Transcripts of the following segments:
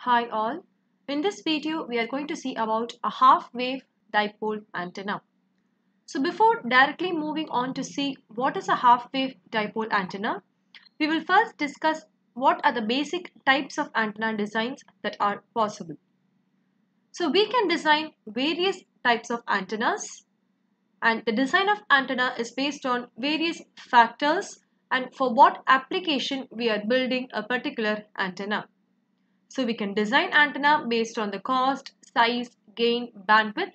Hi all. In this video, we are going to see about a half-wave dipole antenna. So before directly moving on to see what is a half-wave dipole antenna, we will first discuss what are the basic types of antenna designs that are possible. So we can design various types of antennas, and the design of antenna is based on various factors and for what application we are building a particular antenna. So we can design antenna based on the cost, size, gain, bandwidth,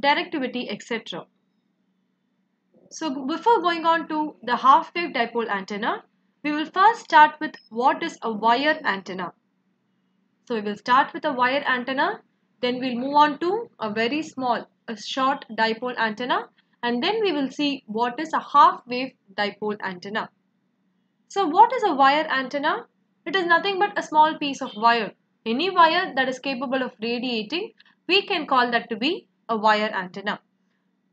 directivity, etc. So before going on to the half-wave dipole antenna, we will first start with what is a wire antenna. So we will start with a wire antenna, then we'll move on to a very small, a short dipole antenna, and then we will see what is a half-wave dipole antenna. So what is a wire antenna? It is nothing but a small piece of wire. Any wire that is capable of radiating, we can call that to be a wire antenna.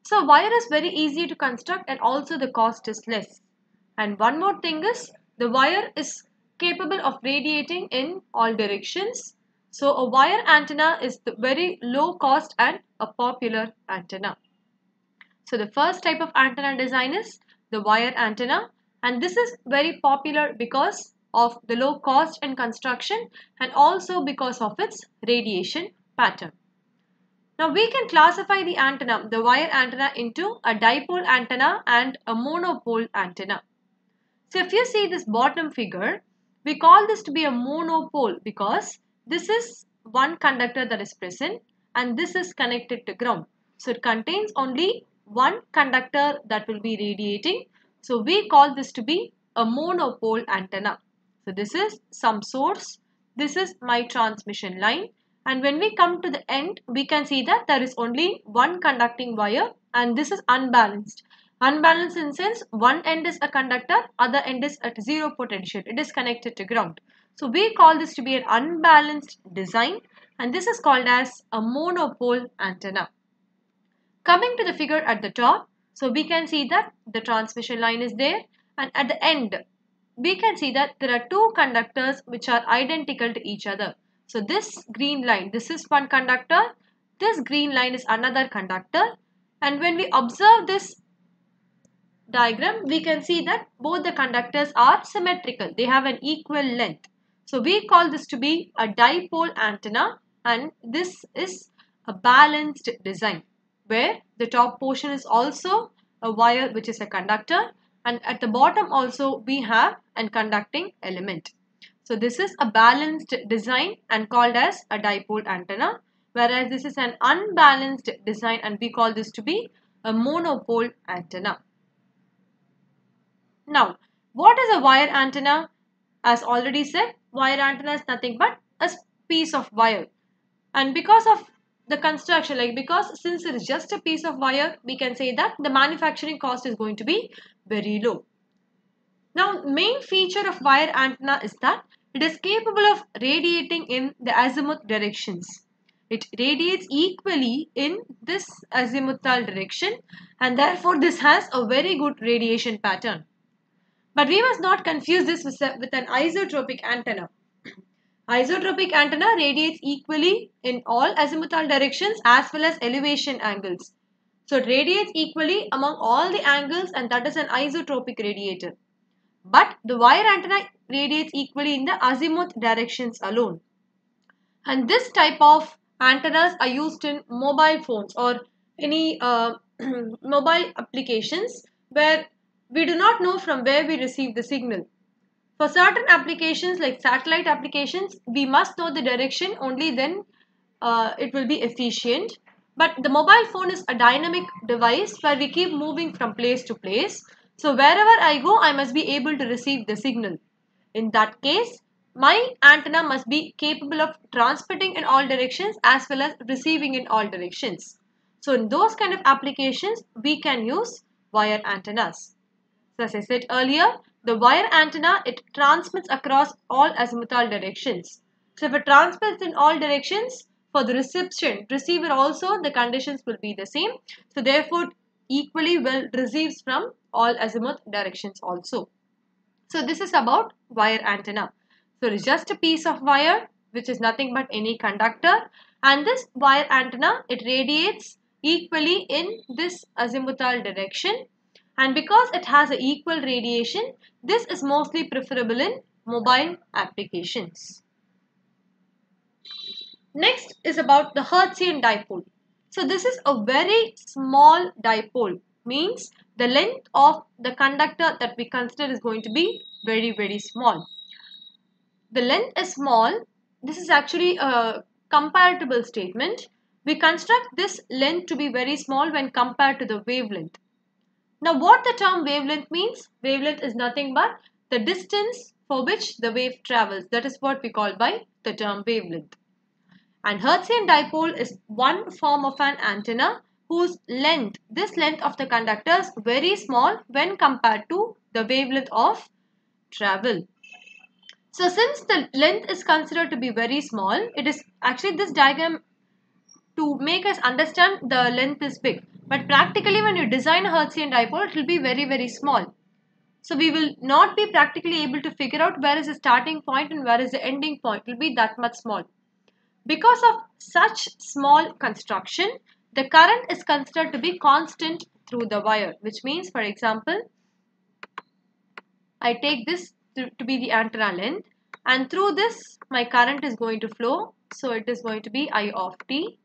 So wire is very easy to construct and also the cost is less. And one more thing is the wire is capable of radiating in all directions. So a wire antenna is the very low cost and a popular antenna. So the first type of antenna design is the wire antenna, and this is very popular because of the low cost in construction and also because of its radiation pattern. Now we can classify the wire antenna into a dipole antenna and a monopole antenna. So if you see this bottom figure, we call this to be a monopole because this is one conductor that is present and this is connected to ground. So it contains only one conductor that will be radiating. So we call this to be a monopole antenna. So this is some source. This is my transmission line. And when we come to the end, we can see that there is only one conducting wire and this is unbalanced. Unbalanced in the sense one end is a conductor, other end is at zero potential. It is connected to ground. So we call this to be an unbalanced design and this is called as a monopole antenna. Coming to the figure at the top, so we can see that the transmission line is there and at the end we can see that there are two conductors which are identical to each other. So this green line, this is one conductor, this green line is another conductor, and when we observe this diagram, we can see that both the conductors are symmetrical. They have an equal length. So we call this to be a dipole antenna and this is a balanced design where the top portion is also a wire which is a conductor and at the bottom also we have a conducting element. So this is a balanced design and called as a dipole antenna, whereas this is an unbalanced design and we call this to be a monopole antenna. Now, what is a wire antenna? As already said, wire antenna is nothing but a piece of wire. And because of the construction, because since it is just a piece of wire, we can say that the manufacturing cost is going to be very low. Now, main feature of wire antenna is that it is capable of radiating in the azimuth directions. It radiates equally in this azimuthal direction and therefore this has a very good radiation pattern. But we must not confuse this with an isotropic antenna. Isotropic antenna radiates equally in all azimuthal directions as well as elevation angles. So it radiates equally among all the angles and that is an isotropic radiator. But the wire antenna radiates equally in the azimuth directions alone. And this type of antennas are used in mobile phones or any mobile applications where we do not know from where we receive the signal. For certain applications like satellite applications, we must know the direction, only then it will be efficient. But the mobile phone is a dynamic device where we keep moving from place to place. So wherever I go, I must be able to receive the signal. In that case, my antenna must be capable of transmitting in all directions as well as receiving in all directions. So in those kind of applications, we can use wire antennas. So as I said earlier, the wire antenna, it transmits across all azimuthal directions. So if it transmits in all directions, for the receiver also, the conditions will be the same. So therefore, equally well receives from all azimuth directions also. So this is about wire antenna. So it is just a piece of wire which is nothing but any conductor, and this wire antenna, it radiates equally in this azimuthal direction, and because it has an equal radiation, this is mostly preferable in mobile applications. Next is about the Hertzian dipole. So this is a very small dipole, means the length of the conductor that we consider is going to be very small. The length is small. This is actually a comparable statement. We construct this length to be very small when compared to the wavelength. Now what the term wavelength means? Wavelength is nothing but the distance for which the wave travels. That is what we call by the term wavelength. And Hertzian dipole is one form of an antenna whose length, this length of the conductor is very small when compared to the wavelength of travel. So since the length is considered to be very small, it is actually this diagram to make us understand the length is big. But practically when you design a Hertzian dipole, it will be very small. So we will not be practically able to figure out where is the starting point and where is the ending point. It will be that much small. Because of such small construction, the current is considered to be constant through the wire, which means, for example, I take this to be the antenna length, and through this my current is going to flow, so it is going to be I of t.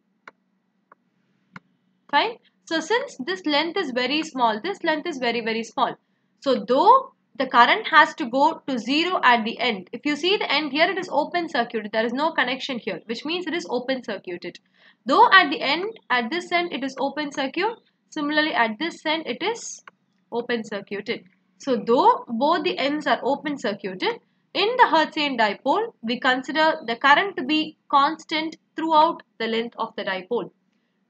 Fine. So since this length is very small, this length is very small. So though the current has to go to 0 at the end. If you see the end here, it is open circuited. There is no connection here, which means it is open circuited. Though at the end, at this end, it is open circuit. Similarly, at this end, it is open circuited. So though both the ends are open circuited, in the Hertzian dipole, we consider the current to be constant throughout the length of the dipole.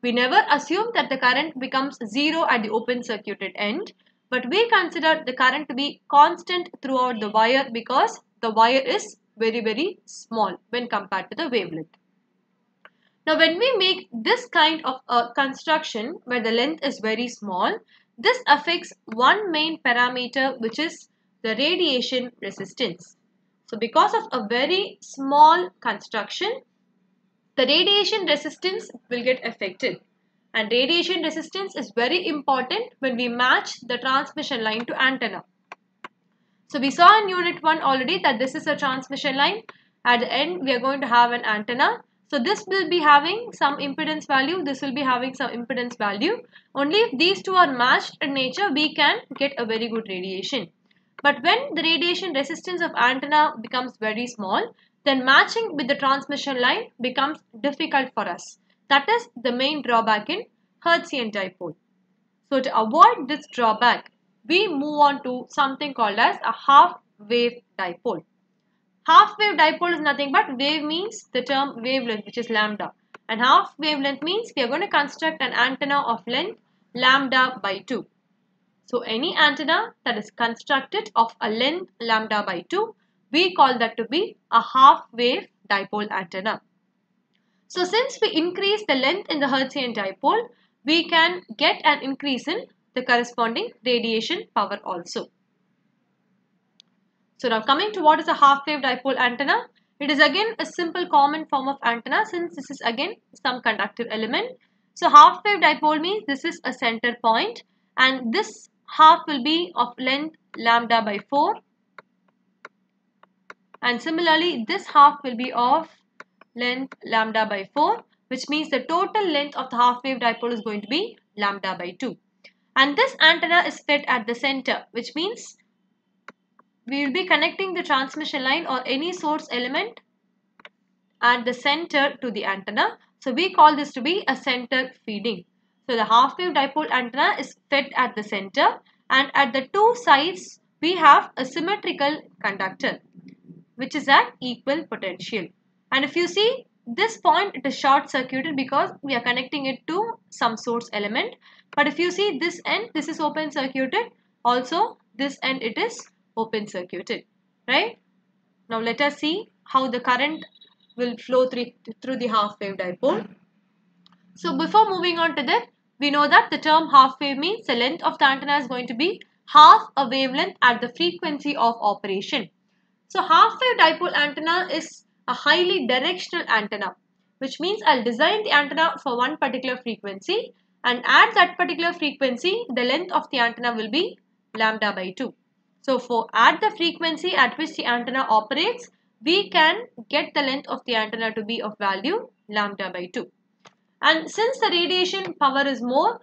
We never assume that the current becomes 0 at the open circuited end, but we consider the current to be constant throughout the wire because the wire is very small when compared to the wavelength. Now when we make this kind of a construction where the length is very small, this affects one main parameter, which is the radiation resistance. So because of a very small construction, the radiation resistance will get affected. And radiation resistance is very important when we match the transmission line to antenna. So we saw in unit 1 already that this is a transmission line. At the end we are going to have an antenna. So this will be having some impedance value, this will be having some impedance value. Only if these two are matched in nature, we can get a very good radiation. But when the radiation resistance of antenna becomes very small, then matching with the transmission line becomes difficult for us. That is the main drawback in Hertzian dipole. So to avoid this drawback, we move on to something called as a half-wave dipole. Half-wave dipole is nothing but wave means the term wavelength, which is lambda. And half wavelength means we are going to construct an antenna of length lambda by 2. So any antenna that is constructed of a length lambda by 2, we call that to be a half-wave dipole antenna. So since we increase the length in the Hertzian dipole, we can get an increase in the corresponding radiation power also. So now coming to what is a half-wave dipole antenna, it is again a simple common form of antenna since this is again some conductive element. So half-wave dipole means this is a center point and this half will be of length lambda by 4, and similarly this half will be of length lambda by 4, which means the total length of the half-wave dipole is going to be lambda by 2. And this antenna is fed at the center, which means we will be connecting the transmission line or any source element at the center to the antenna. So we call this to be a center feeding. So the half-wave dipole antenna is fed at the center, and at the two sides we have a symmetrical conductor which is at equal potential. And if you see this point, it is short circuited because we are connecting it to some source element. But if you see this end, this is open circuited. Also this end, it is open circuited, right? Now let us see how the current will flow through the half-wave dipole. So before moving on to that, we know that the term half-wave means the length of the antenna is going to be half a wavelength at the frequency of operation. So half-wave dipole antenna is a highly directional antenna, which means I'll design the antenna for one particular frequency, and at that particular frequency, the length of the antenna will be lambda by 2. So at the frequency at which the antenna operates, we can get the length of the antenna to be of value lambda by 2. And since the radiation power is more,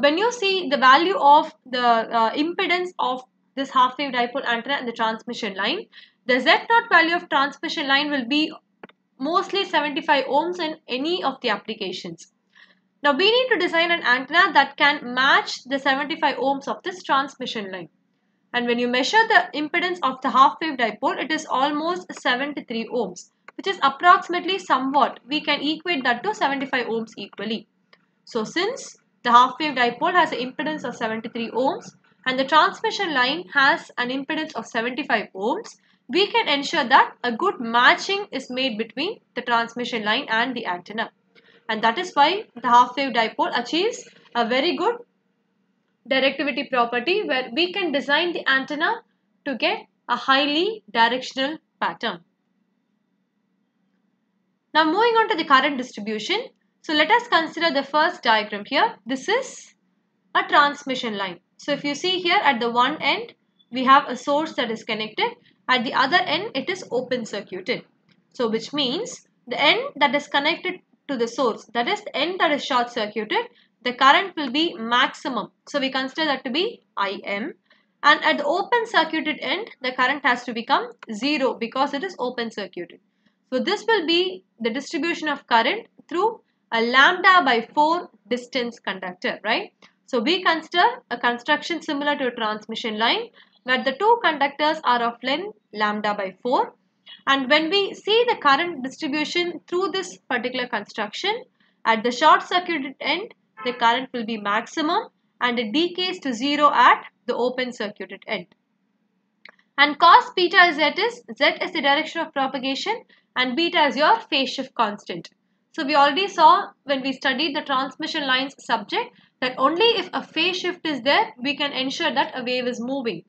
when you see the value of the impedance of this half wave dipole antenna and the transmission line, the Z0 value of transmission line will be mostly 75 ohms in any of the applications. Now we need to design an antenna that can match the 75 ohms of this transmission line. And when you measure the impedance of the half wave dipole, it is almost 73 ohms, which is approximately somewhat, we can equate that to 75 ohms equally. So since the half wave dipole has an impedance of 73 ohms and the transmission line has an impedance of 75 ohms, we can ensure that a good matching is made between the transmission line and the antenna. And that is why the half wave dipole achieves a very good directivity property where we can design the antenna to get a highly directional pattern. Now moving on to the current distribution. So let us consider the first diagram here. This is a transmission line. So if you see here at the one end, we have a source that is connected. At the other end, it is open circuited. So which means the end that is connected to the source, that is the end that is short circuited, the current will be maximum. So we consider that to be Im. And at the open circuited end, the current has to become 0 because it is open circuited. So this will be the distribution of current through a lambda by 4 distance conductor, right? So we consider a construction similar to a transmission line where the two conductors are of length lambda by 4. And when we see the current distribution through this particular construction, at the short circuited end, the current will be maximum and it decays to 0 at the open circuited end. And cos beta z is the direction of propagation and beta is your phase shift constant. So we already saw when we studied the transmission lines subject that only if a phase shift is there, we can ensure that a wave is moving.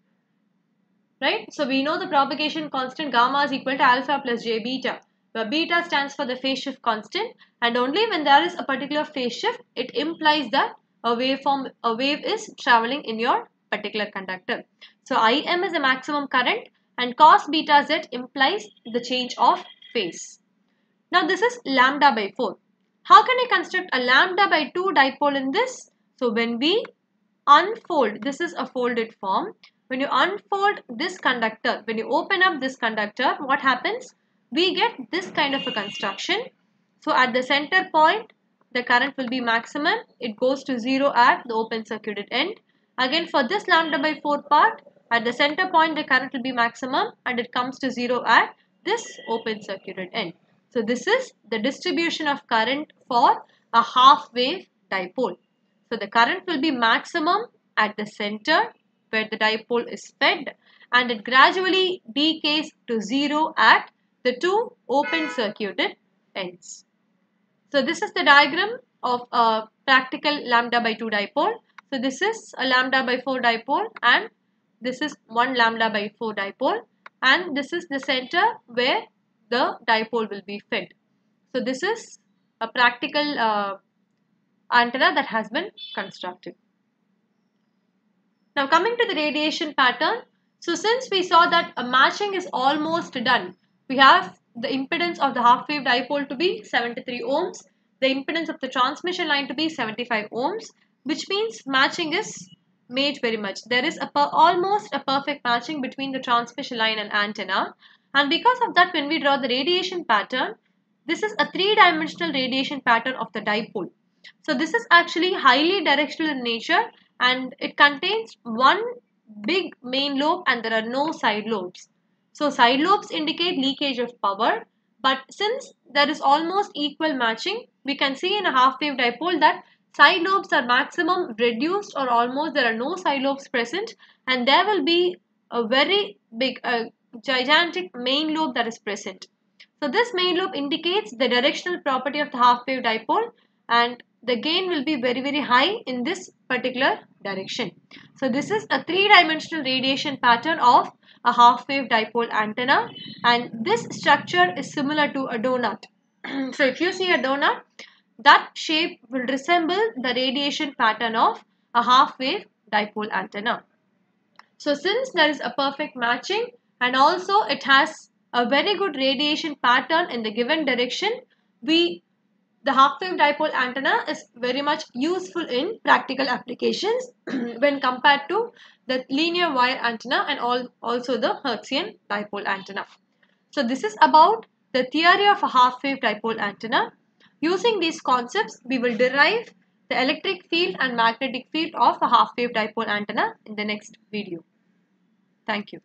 Right? So we know the propagation constant gamma is equal to alpha plus j beta, where beta stands for the phase shift constant, and only when there is a particular phase shift, it implies that a wave is traveling in your particular conductor. So Im is the maximum current and cos beta z implies the change of phase. Now this is lambda by 4. How can I construct a lambda by 2 dipole in this? So when we unfold, this is a folded form. When you unfold this conductor, when you open up this conductor, what happens? We get this kind of a construction. So at the center point, the current will be maximum. It goes to 0 at the open circuited end. Again for this lambda by 4 part, at the center point the current will be maximum and it comes to 0 at this open circuited end. So this is the distribution of current for a half wave dipole. So the current will be maximum at the center where the dipole is fed and it gradually decays to 0 at the two open circuited ends. So this is the diagram of a practical lambda by 2 dipole. So this is a lambda by 4 dipole and this is one lambda by 4 dipole and this is the center where the dipole will be fed. So this is a practical antenna that has been constructed. Now coming to the radiation pattern. So since we saw that a matching is almost done, we have the impedance of the half wave dipole to be 73 ohms, the impedance of the transmission line to be 75 ohms, which means matching is made very much. There is almost a perfect matching between the transmission line and antenna. And because of that, when we draw the radiation pattern, this is a three-dimensional radiation pattern of the dipole. So this is actually highly directional in nature and it contains one big main lobe and there are no side lobes. So side lobes indicate leakage of power, but since there is almost equal matching, we can see in a half wave dipole that side lobes are maximum reduced or almost there are no side lobes present and there will be a very big gigantic main lobe that is present. So this main lobe indicates the directional property of the half wave dipole and the gain will be very high in this particular direction. So this is a three-dimensional radiation pattern of a half-wave dipole antenna, and this structure is similar to a donut. So if you see a donut, that shape will resemble the radiation pattern of a half-wave dipole antenna. So since there is a perfect matching and also it has a very good radiation pattern in the given direction, the half-wave dipole antenna is very much useful in practical applications when compared to the linear wire antenna and also the Hertzian dipole antenna. So this is about the theory of a half-wave dipole antenna. Using these concepts, we will derive the electric field and magnetic field of a half-wave dipole antenna in the next video. Thank you.